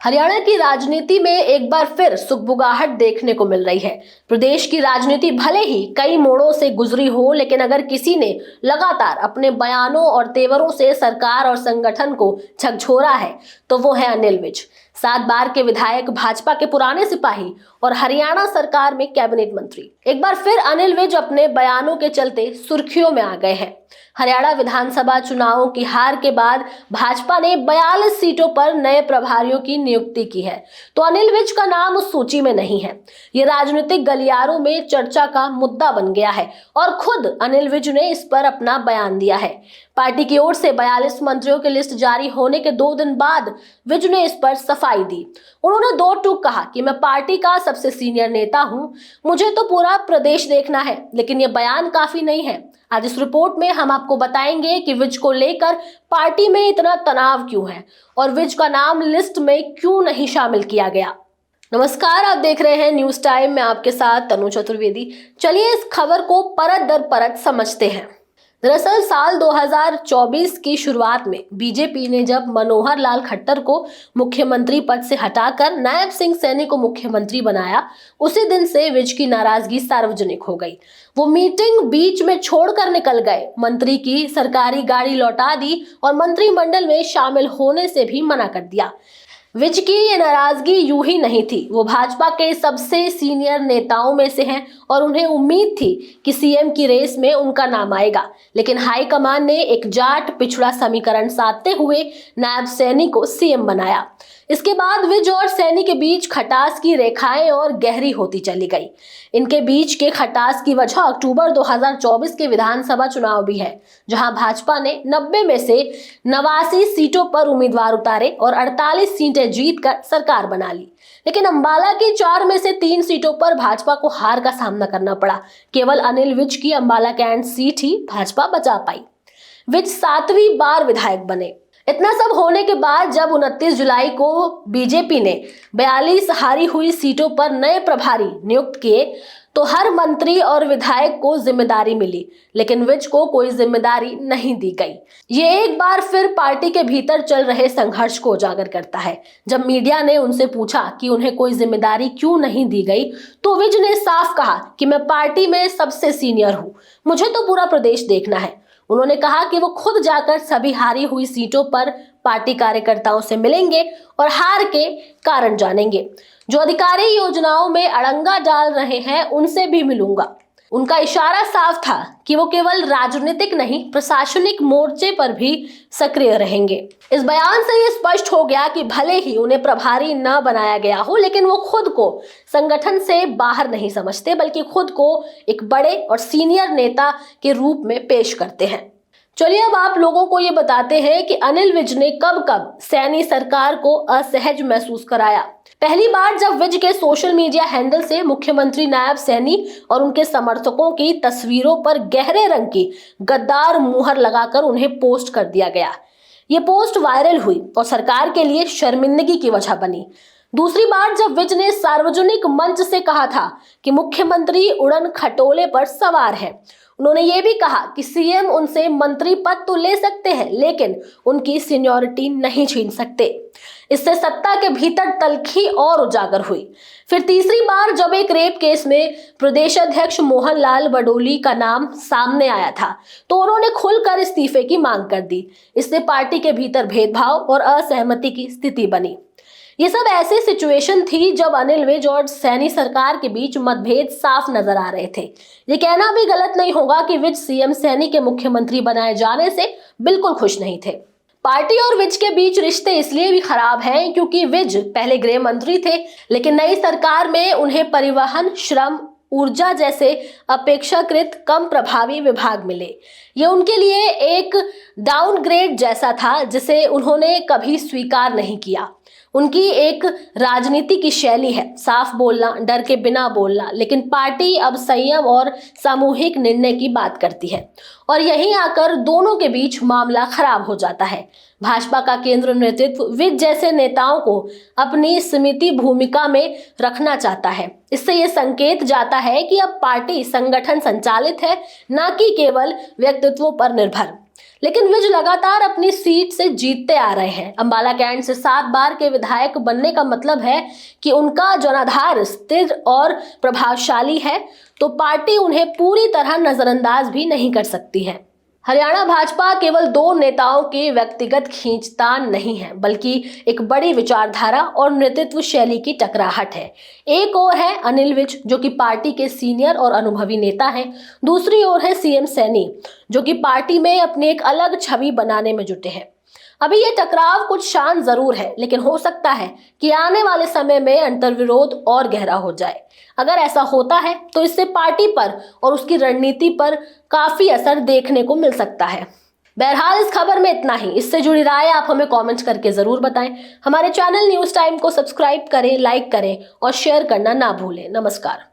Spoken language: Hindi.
हरियाणा की राजनीति में एक बार फिर सुगबुगाहट देखने को मिल रही है। प्रदेश की राजनीति भले ही कई मोड़ों से गुजरी हो, लेकिन अगर किसी ने लगातार अपने बयानों और तेवरों से सरकार और संगठन को झकझोरा है तो वो है अनिल विज। 7 बार के विधायक, भाजपा के पुराने सिपाही और हरियाणा सरकार में कैबिनेट मंत्री। एक बार फिर अनिल विज अपने बयानों के चलते सुर्खियों में आ गए हैं। हरियाणा विधानसभा चुनावों की हार के बाद भाजपा ने 42 सीटों पर नए प्रभारियों की नियुक्ति की है, तो अनिल विज का नाम उस सूची में नहीं है। ये राजनीतिक गलियारों में चर्चा का मुद्दा बन गया है और खुद अनिल विज ने इस पर अपना बयान दिया है। पार्टी की ओर से 42 मंत्रियों की लिस्ट जारी होने के 2 दिन बाद विज ने इस पर सफाई दी। उन्होंने 2 टूक कहा कि मैं पार्टी का सबसे सीनियर नेता हूं, मुझे तो पूरा प्रदेश देखना है, लेकिन यह बयान काफी नहीं है। आज इस रिपोर्ट में हम आपको बताएंगे कि विज को लेकर पार्टी में इतना तनाव क्यों है और विज का नाम लिस्ट में क्यों नहीं शामिल किया गया। नमस्कार, आप देख रहे हैं न्यूज टाइम में आपके साथ तनु चतुर्वेदी। चलिए इस खबर को परत दर परत समझते हैं। दरअसल साल 2024 की शुरुआत में बीजेपी ने जब मनोहर लाल खट्टर को मुख्यमंत्री पद से हटाकर नायब सिंह सैनी को मुख्यमंत्री बनाया, उसी दिन से विज की नाराजगी सार्वजनिक हो गई। वो मीटिंग बीच में छोड़कर निकल गए, मंत्री की सरकारी गाड़ी लौटा दी और मंत्रिमंडल में शामिल होने से भी मना कर दिया। विज की ये नाराजगी यूं ही नहीं थी। वो भाजपा के सबसे सीनियर नेताओं में से हैं और उन्हें उम्मीद थी कि सीएम की रेस में उनका नाम आएगा, लेकिन हाईकमान ने एक जाट पिछड़ा समीकरण साधते हुए नायब सैनी को सीएम बनाया। इसके बाद विज और सैनी के बीच खटास की रेखाएं और गहरी होती चली गई। इनके बीच के खटास की वजह अक्टूबर 2024 के विधानसभा चुनाव भी है, जहां भाजपा ने 90 में से 89 सीटों पर उम्मीदवार उतारे और 48 सीटें जीतकर सरकार बना ली। लेकिन अंबाला की 4 में से 3 सीटों पर भाजपा को हार का सामना करना पड़ा। केवल अनिल विज की अंबाला कैंट सीट ही भाजपा बचा पाई। विज 7वीं बार विधायक बने। इतना सब होने के बाद जब 29 जुलाई को बीजेपी ने 42 हारी हुई सीटों पर नए प्रभारी नियुक्त किए तो हर मंत्री और विधायक को जिम्मेदारी मिली, लेकिन विज को कोई जिम्मेदारी नहीं दी गई। ये एक बार फिर पार्टी के भीतर चल रहे संघर्ष को उजागर करता है। जब मीडिया ने उनसे पूछा कि उन्हें कोई जिम्मेदारी क्यों नहीं दी गई, तो विज ने साफ कहा कि मैं पार्टी में सबसे सीनियर हूं, मुझे तो पूरा प्रदेश देखना है। उन्होंने कहा कि वो खुद जाकर सभी हारी हुई सीटों पर पार्टी कार्यकर्ताओं से मिलेंगे और हार के कारण जानेंगे। जो अधिकारी योजनाओं में अड़ंगा डाल रहे हैं उनसे भी मिलूंगा। उनका इशारा साफ था कि वो केवल राजनीतिक नहीं, प्रशासनिक मोर्चे पर भी सक्रिय रहेंगे। इस बयान से ये स्पष्ट हो गया कि भले ही उन्हें प्रभारी न बनाया गया हो, लेकिन वो खुद को संगठन से बाहर नहीं समझते, बल्कि खुद को एक बड़े और सीनियर नेता के रूप में पेश करते हैं। चलिए अब आप लोगों को ये बताते हैं कि अनिल विज ने कब कब सैनी सरकार को असहज महसूस कराया। पहली बार जब विज के सोशल मीडिया हैंडल से मुख्यमंत्री नायब सैनी और उनके समर्थकों की तस्वीरों पर गहरे रंग की गद्दार मुहर लगाकर उन्हें पोस्ट कर दिया गया। ये पोस्ट वायरल हुई और सरकार के लिए शर्मिंदगी की वजह बनी। दूसरी बार जब विज ने सार्वजनिक मंच से कहा था कि मुख्यमंत्री उड़न खटोले पर सवार है, उन्होंने ये भी कहा कि सीएम उनसे मंत्री पद तो ले सकते हैं, लेकिन उनकी सीनियरिटी नहीं छीन सकते। इससे सत्ता के भीतर तल्खी और उजागर हुई। फिर तीसरी बार जब एक रेप केस में प्रदेश अध्यक्ष मोहन लाल बडोली का नाम सामने आया था, तो उन्होंने खुलकर इस्तीफे की मांग कर दी। इससे पार्टी के भीतर भेदभाव और असहमति की स्थिति बनी। ये सब ऐसी सिचुएशन थी जब अनिल विज और सैनी सरकार के बीच मतभेद साफ नजर आ रहे थे। ये कहना भी गलत नहीं होगा कि विज सीएम सैनी के मुख्यमंत्री बनाए जाने से बिल्कुल खुश नहीं थे। पार्टी और विज के बीच रिश्ते इसलिए भी खराब हैं क्योंकि विज पहले गृह मंत्री थे, लेकिन नई सरकार में उन्हें परिवहन, श्रम, ऊर्जा जैसे अपेक्षाकृत कम प्रभावी विभाग मिले। ये उनके लिए एक डाउनग्रेड जैसा था जिसे उन्होंने कभी स्वीकार नहीं किया। उनकी एक राजनीति की शैली है साफ बोलना, डर के बिना बोलना, लेकिन पार्टी अब संयम और सामूहिक निर्णय की बात करती है और यहीं आकर दोनों के बीच मामला खराब हो जाता है। भाजपा का केंद्र नेतृत्व विज जैसे नेताओं को अपनी समिति भूमिका में रखना चाहता है। इससे ये संकेत जाता है कि अब पार्टी संगठन संचालित है, न कि केवल व्यक्तित्वों पर निर्भर। लेकिन विज लगातार अपनी सीट से जीतते आ रहे हैं। अंबाला कैंट से 7 बार के विधायक बनने का मतलब है कि उनका जनाधार स्थिर और प्रभावशाली है, तो पार्टी उन्हें पूरी तरह नजरअंदाज भी नहीं कर सकती है। हरियाणा भाजपा केवल 2 नेताओं के व्यक्तिगत खींचतान नहीं है, बल्कि एक बड़ी विचारधारा और नेतृत्व शैली की टकराहट है। एक ओर है अनिल विज, जो कि पार्टी के सीनियर और अनुभवी नेता हैं। दूसरी ओर है सीएम सैनी, जो कि पार्टी में अपनी एक अलग छवि बनाने में जुटे हैं। अभी ये टकराव कुछ शांत जरूर है, लेकिन हो सकता है कि आने वाले समय में अंतर्विरोध और गहरा हो जाए। अगर ऐसा होता है तो इससे पार्टी पर और उसकी रणनीति पर काफी असर देखने को मिल सकता है। बहरहाल इस खबर में इतना ही। इससे जुड़ी राय आप हमें कमेंट्स करके जरूर बताएं। हमारे चैनल न्यूज टाइम को सब्सक्राइब करें, लाइक करें और शेयर करना ना भूलें। नमस्कार।